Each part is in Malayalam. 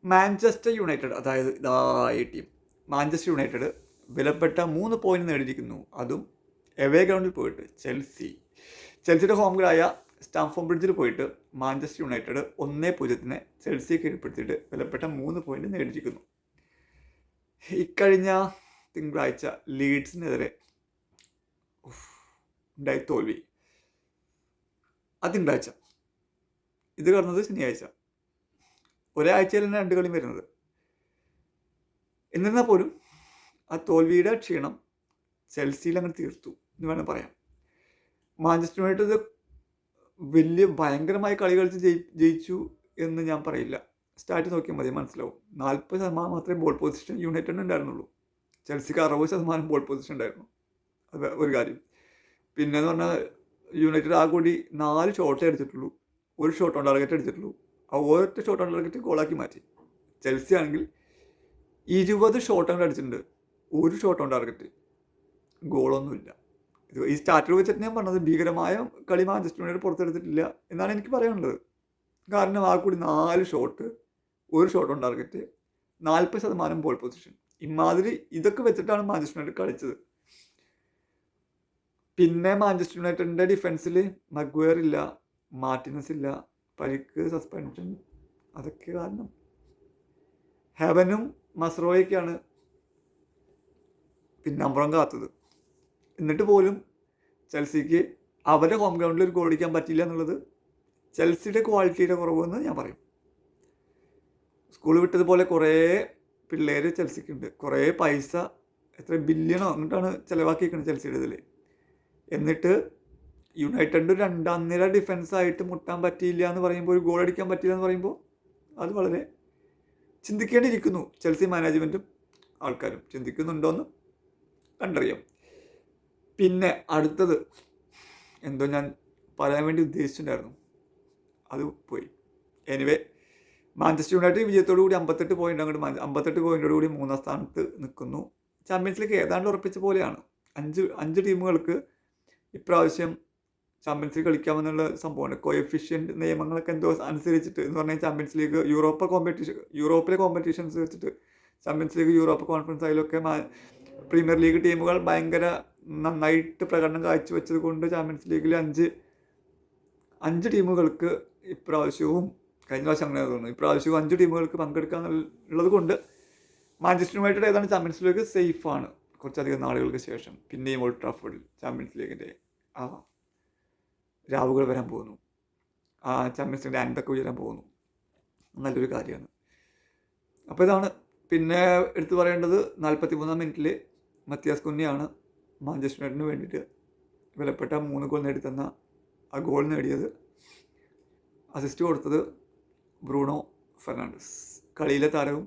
മാഞ്ചസ്റ്റർ യുണൈറ്റഡ്, അതായത് ഇതാ ഈ ടീം മാഞ്ചസ്റ്റർ യുണൈറ്റഡ് വിലപ്പെട്ട 3 പോയിന്റ് നേടിയിരിക്കുന്നു. അതും എവേ ഗ്രൗണ്ടിൽ പോയിട്ട് ചെൽസിയുടെ ഹോം ഗ്രൗണ്ടായ സ്റ്റാംഫോർഡ് ബ്രിഡ്ജിൽ പോയിട്ട് മാഞ്ചസ്റ്റർ യുണൈറ്റഡ് 1-0 ചെൽസിയെ കീഴ്പ്പെടുത്തിയിട്ട് വിലപ്പെട്ട 3 പോയിന്റ് നേടിയിരിക്കുന്നു. ഇക്കഴിഞ്ഞ തിങ്കളാഴ്ച ലീഡ്സിനെതിരെ ഉണ്ടായി തോൽവി. ആ തിങ്കളാഴ്ച, ഇത് കടന്നത് ശനിയാഴ്ച, ഒരാഴ്ചയിൽ തന്നെ 2 കളി വരുന്നത്. എന്നിരുന്നാൽ പോലും ആ തോൽവിയുടെ ക്ഷീണം ചെൽസിയിൽ അങ്ങനെ തീർത്തു എന്ന് വേണം പറയാം. മാഞ്ചസ്റ്റർ യുണൈറ്റഡ് വലിയ ഭയങ്കരമായ കളി കളിച്ച് ജയിച്ചു എന്ന് ഞാൻ പറയില്ല. സ്റ്റാറ്റ് നോക്കിയാൽ മതി, മനസ്സിലാവും. 40% മാത്രമേ ബോൾ പൊസിഷൻ യുണൈറ്റഡിന് ഉണ്ടായിരുന്നുള്ളൂ. ചെൽസിക്ക് 60% ബോൾ പൊസിഷൻ ഉണ്ടായിരുന്നു. അത് ഒരു കാര്യം. പിന്നെന്ന് പറഞ്ഞാൽ യുണൈറ്റഡ് ആ കൂടി 4 ഷോട്ടേ അടിച്ചിട്ടുള്ളൂ, 1 ഷോട്ട് ഓൺ ടാർഗറ്റ് അടിച്ചിട്ടുള്ളൂ. ആ ഒരൊറ്റ ഷോട്ട് ഓൺ ടാർഗറ്റ് ഗോളാക്കി മാറ്റി. ചെൽസി ആണെങ്കിൽ 20 ഷോട്ട് അങ്ങോട്ട് അടിച്ചിട്ടുണ്ട്, 1 ഷോട്ട് ഓൺ ടാർഗറ്റ്, ഗോളൊന്നുമില്ല. ഇത് ഈ സ്റ്റാർട്ടർ വെച്ചിട്ട് ഞാൻ പറഞ്ഞത് ഭീകരമായ കളി മാഞ്ചസ്റ്റർ യുണൈറ്റഡ് പുറത്തെടുത്തിട്ടില്ല എന്നാണ് എനിക്ക് പറയാനുള്ളത്. കാരണം ആ കൂടി 4 shot, 1 shot on target, 40% ball position. ഇമാതിരി ഇതൊക്കെ വെച്ചിട്ടാണ് മാഞ്ചസ്റ്റർ യുണൈറ്റഡ് കളിച്ചത്. പിന്നെ മാഞ്ചസ്റ്റർ യുണൈറ്റഡിൻ്റെ ഡിഫൻസിൽ മഗ്വയർ ഇല്ല, മാർട്ടിനസ് ഇല്ല, പരിക്ക്, സസ്പെൻഷൻ, അതൊക്കെ കാരണം ഹെവനും മസ്രോയൊക്കെയാണ് പിന്നമ്പുറം കാത്തത്. എന്നിട്ട് പോലും ചെൽസിക്ക് അവരുടെ ഹോം ഗ്രൗണ്ടിൽ ഒരു ഗോൾ അടിക്കാൻ പറ്റില്ല എന്നുള്ളത് ചെൽസിയുടെ ക്വാളിറ്റിയുടെ കുറവെന്ന് ഞാൻ പറയും. സ്കൂൾ വിട്ടതുപോലെ കുറേ പിള്ളേർ ചെൽസിക്കുണ്ട്, കുറേ പൈസ, എത്ര ബില്യണോ എന്നിട്ടാണ് ചിലവാക്കിയിരിക്കുന്നത് ചെൽസിയുടെ ഇതിൽ. എന്നിട്ട് യുണൈറ്റഡിൻ്റെ 2ാം നിര ഡിഫൻസായിട്ട് മുട്ടാൻ പറ്റിയില്ല എന്ന് പറയുമ്പോൾ, ഒരു ഗോൾ അടിക്കാൻ പറ്റില്ല എന്ന് പറയുമ്പോൾ, അത് വളരെ ചിന്തിക്കേണ്ടിയിരിക്കുന്നു. ചെൽസി മാനേജ്മെൻറ്റും ആൾക്കാരും ചിന്തിക്കുന്നുണ്ടോയെന്ന് കണ്ടറിയാം. പിന്നെ അടുത്തത് എന്തോ ഞാൻ പറയാൻ വേണ്ടി ഉദ്ദേശിച്ചിട്ടുണ്ടായിരുന്നു, അത് പോയി. എനിവേ, മാഞ്ചസ്റ്റർ യുണൈറ്റഡ് വിജയത്തോടു കൂടി 58 പോയിന്റ് അങ്ങോട്ട് 58 പോയിന്റോട് കൂടി 3ാം സ്ഥാനത്ത് നിൽക്കുന്നു. ചാമ്പ്യൻസ് ലീഗ് ഏതാണ്ട് ഉറപ്പിച്ച പോലെയാണ്. 5 ടീമുകൾക്ക് ഇപ്രാവശ്യം ചാമ്പ്യൻസ് ലീഗ് കളിക്കാമെന്നുള്ള സംഭവമാണ്. കോഎഫിഷ്യൻ്റ് നിയമങ്ങളൊക്കെ എന്തോ അനുസരിച്ചിട്ട് എന്ന് പറഞ്ഞാൽ ചാമ്പ്യൻസ് ലീഗ് യൂറോപ്പിലെ കോമ്പറ്റീഷൻസ് വെച്ചിട്ട് ചാമ്പ്യൻസ് ലീഗ്, യൂറോപ്പ് കോൺഫറൻസ്, അതിലൊക്കെ പ്രീമിയർ ലീഗ് ടീമുകൾ ഭയങ്കര നന്നായിട്ട് പ്രകടനം കാഴ്ചവെച്ചത് കൊണ്ട് ചാമ്പ്യൻസ് ലീഗിൽ 5 ടീമുകൾക്ക് ഇപ്രാവശ്യവും, കഴിഞ്ഞ പ്രാവശ്യം അങ്ങനെ തോന്നുന്നു, ഇപ്രാവശ്യവും 5 ടീമുകൾക്ക് പങ്കെടുക്കാനുള്ളത് കൊണ്ട് മാഞ്ചസ്റ്റർ യുണൈറ്റഡ് ഏതാണ് ചാമ്പ്യൻസ് ലീഗ് സേഫാണ്. കുറച്ചധികം നാളുകൾക്ക് ശേഷം പിന്നെയും ഓൾഡ് ട്രാഫോർഡിൽ ചാമ്പ്യൻസ് ലീഗിൻ്റെ രാവുകൾ വരാൻ പോകുന്നു. ചാമ്പ്യൻസ് ലീഗിൻ്റെ അൻപൊക്കെ ഉയരാൻ പോകുന്നു. നല്ലൊരു കാര്യമാണ്. അപ്പോൾ ഇതാണ്. പിന്നെ എടുത്തു പറയേണ്ടത് 43ാം മിനിറ്റിൽ മത്തിയാസ് കുഞ്ഞയാണ് മാഞ്ചസ്റ്റർ യുണൈറ്റഡിന് വേണ്ടിയിട്ട് വിലപ്പെട്ട 3 ഗോൾ നേടിത്തന്ന ആ ഗോൾ നേടിയത്. അസിസ്റ്റ് കൊടുത്തത് ബ്രൂണോ ഫെർണാണ്ടസ്, കളിയിലെ താരവും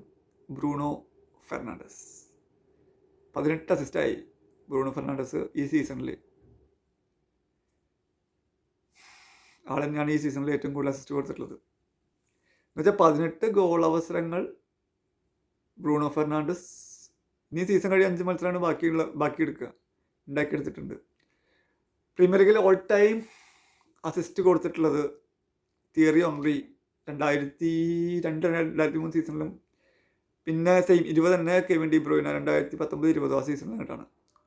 ബ്രൂണോ ഫെർണാണ്ടസ്. 18 അസിസ്റ്റായി ബ്രൂണോ ഫെർണാണ്ടസ് ഈ സീസണിൽ. ആൾ തന്നെയാണ് ഈ സീസണിൽ ഏറ്റവും കൂടുതൽ അസിസ്റ്റ് കൊടുത്തിട്ടുള്ളത്. എന്നുവെച്ചാൽ 18 ഗോൾ അവസരങ്ങൾ ബ്രൂണോ ഫെർണാണ്ടസ് ഇനി സീസൺ കഴിയും 5 മത്സരമാണ് ഉണ്ടാക്കിയെടുത്തിട്ടുണ്ട്. പ്രീമിയർ ലീഗിൽ ഓൾ ടൈം അസിസ്റ്റ് കൊടുത്തിട്ടുള്ളത് തിയറി ഓൺറി 2002-2003 സീസണിലും, പിന്നെ സെയിം 20 തന്നെ കെവിൻ ഡി ബ്രൂയിന 2019-20 ആ സീസണിലായിട്ടാണ്.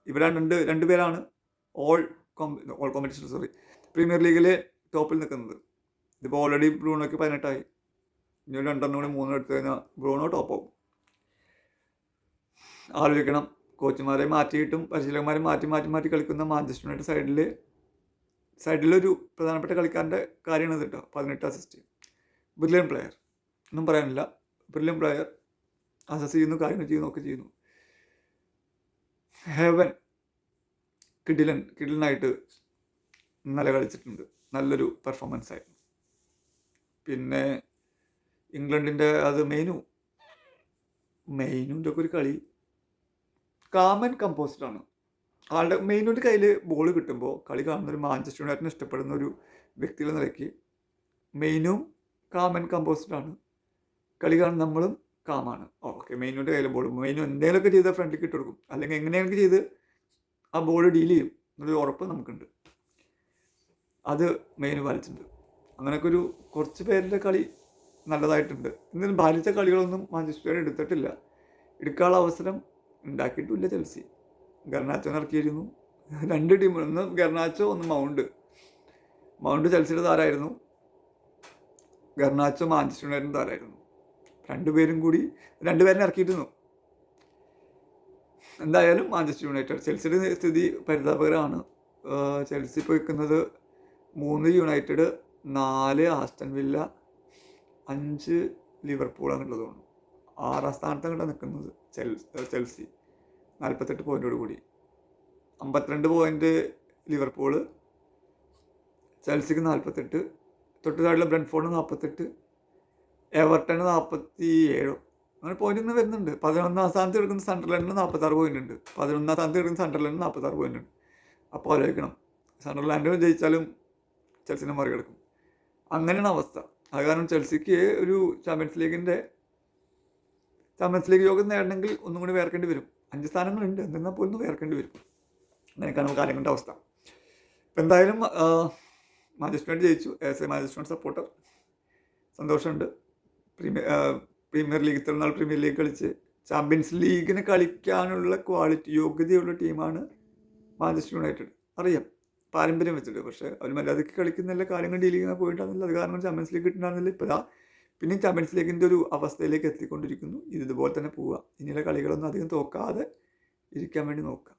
ഇവരാണ് രണ്ടുപേരാണ് ഓൾ കോമ്പറ്റീഷൻ പ്രീമിയർ ലീഗിൽ ടോപ്പിൽ നിൽക്കുന്നത്. ഇതിപ്പോൾ ഓൾറെഡി ബ്രൂണോയ്ക്ക് 18 ഇനി 2 കൂടി 3 എടുത്തു കഴിഞ്ഞാൽ ബ്രൂണോ ടോപ്പാവും. ആലോചിക്കണം, കോച്ചുമാരെ മാറ്റിയിട്ടും പരിശീലകന്മാരെ മാറ്റി കളിക്കുന്ന മാഞ്ചസ്റ്റർ യുണൈറ്റഡ് സൈഡിലൊരു പ്രധാനപ്പെട്ട കളിക്കാരൻ്റെ കാര്യമാണ് കേട്ടോ. 18 അസിസ്റ്റ്, ബ്രില്യൻ പ്ലെയർ, ഒന്നും പറയാനില്ല. ബ്രില്യൻ പ്ലെയർ, അസസ് ചെയ്യുന്നു, കാര്യങ്ങൾ ചെയ്യുന്നു, ഒക്കെ ചെയ്യുന്നു. ഹെവൻ കിഡിലനായിട്ട് ഇന്നലെ കളിച്ചിട്ടുണ്ട്, നല്ലൊരു പെർഫോമൻസ് ആയിരുന്നു. പിന്നെ ഇംഗ്ലണ്ടിൻ്റെ അത് മെയിനുൻ്റെ ഒക്കെ ഒരു കളി കാമൻ കമ്പോസ്റ്റാണ്. ആളുടെ മെയിനുൻ്റെ കയ്യിൽ ബോൾ കിട്ടുമ്പോൾ കളി കാണുന്നൊരു മാഞ്ചസ്റ്റർ യുണൈറ്റഡിന് ഇഷ്ടപ്പെടുന്ന ഒരു വ്യക്തിയുടെ നിലയ്ക്ക് മെയിനും കാമൻ കമ്പോസ്റ്റാണ്. കളി കാണുന്ന നമ്മളും കാമാണ്. ഓക്കെ, മെയിനുൻ്റെ കയ്യിൽ ബോൾ, മെയിനും എന്തെങ്കിലുമൊക്കെ ചെയ്താൽ ഫ്രണ്ടിൽ ഇട്ട് കൊടുക്കും, അല്ലെങ്കിൽ എങ്ങനെയൊക്കെ ചെയ്ത് ആ ബോൾ ഡീൽ ചെയ്യും എന്നൊരു ഉറപ്പ് നമുക്കുണ്ട്. അത് മെയിന് പാലിച്ചിട്ടുണ്ട്. അങ്ങനെയൊക്കെ കുറച്ച് പേരുടെ കളി നല്ലതായിട്ടുണ്ട്. എന്നാലും ഭാരിച്ച കളികളൊന്നും മാഞ്ചസ്റ്റർ എടുത്തിട്ടില്ല. എടുക്കാനുള്ള അവസരം ഉണ്ടാക്കിയിട്ടുമില്ല ചെൽസി. ഗർനാച്ചോനെ ഇറക്കിയിരുന്നു. 2 ടീമുകൾ, ഒന്ന് ഗർനാച്ചോ ഒന്ന് മൗണ്ട് ചെൽസിയുടെ താരമായിരുന്നു, ഗർനാച്ചോ മാഞ്ചസ്റ്റർ യുണൈറ്റഡിൻ്റെ താരമായിരുന്നു. രണ്ടുപേരും ഇറക്കിയിരുന്നു. എന്തായാലും മാഞ്ചസ്റ്റർ യുണൈറ്റഡ്, ചെൽസിയുടെ സ്ഥിതി പരിതാപകരമാണ്. ചെൽസി ഇപ്പോൾ നിൽക്കുന്നത് 3 യുണൈറ്റഡ്, 4 ആസ്റ്റൺ വില്ല, 5 ലിവർപൂളാണുള്ളത് തോന്നുന്നു. 6ാം സ്ഥാനത്താണ് നിൽക്കുന്നത് ചെൽസി 48 പോയിൻറ്റോട് കൂടി. 52 പോയിൻറ്റ് ലിവർപൂള്, ചെൽസിക്ക് 48, തൊട്ട് താഴെയുള്ള ബ്രെൻഫോർഡ് 48, എവർട്ടണ് 47. അങ്ങനെ പോയിന്റ് ഇങ്ങനെ വരുന്നുണ്ട്. 11ാം സ്ഥാനത്ത് കിടക്കുന്ന സണ്ടർലൻഡിന് 46 പോയിന്റ് ഉണ്ട്. 11ാം സ്ഥാനത്ത് കിടക്കുന്ന സണ്ടർലൻഡിന് 46 പോയിന്റ് ഉണ്ട്. അപ്പോൾ ആലോചിക്കണം, സണ്ടർലാൻഡ് ജയിച്ചാലും ചെൽസിനെ മറികടക്കും. അങ്ങനെയാണ് അവസ്ഥ. അത് കാരണം ചെൽസിക്ക് ഒരു ചാമ്പ്യൻസ് ലീഗ് യോഗ്യത നേടണമെങ്കിൽ ഒന്നും കൂടി വേർക്കേണ്ടി വരും. 5 സ്ഥാനങ്ങളുണ്ട്, എന്നാൽ പോലും വേർക്കേണ്ടി വരും. അങ്ങനെയൊക്കെയാണ് കാര്യങ്ങളുടെ അവസ്ഥ. ഇപ്പം എന്തായാലും മാഞ്ചസ്റ്റർ യുണൈറ്റഡ് ജയിച്ചു. As A Manchester United supporter സന്തോഷമുണ്ട്. പ്രീമിയർ ലീഗ് ഇത്ര നാൾ പ്രീമിയർ ലീഗ് കളിച്ച് ചാമ്പ്യൻസ് ലീഗിന് കളിക്കാനുള്ള യോഗ്യതയുള്ള ടീമാണ് മാഞ്ചസ്റ്റർ യുണൈറ്റഡ്. അറിയാം, പാരമ്പര്യം വെച്ചിട്ട്. പക്ഷേ അവർ മര്യാദയ്ക്ക് കളിക്കുന്നില്ല, കാര്യങ്ങൾ ഡീൽ ചെയ്യുന്ന പോയിട്ടാണെന്നില്ല. അത് കാരണം ചാമ്പ്യൻസ് ലീഗ് കിട്ടുന്നുണ്ടായിരുന്നില്ല. ഇപ്പോൾ പിന്നെയും ചാമ്പ്യൻസ് ലീഗിൻ്റെ ഒരു അവസ്ഥയിലേക്ക് എത്തിക്കൊണ്ടിരിക്കുന്നു. ഇതുപോലെ തന്നെ പോവുക. ഇനിയുള്ള കളികളൊന്നും അധികം തോക്കാതെ ഇരിക്കാൻ വേണ്ടി നോക്കുക.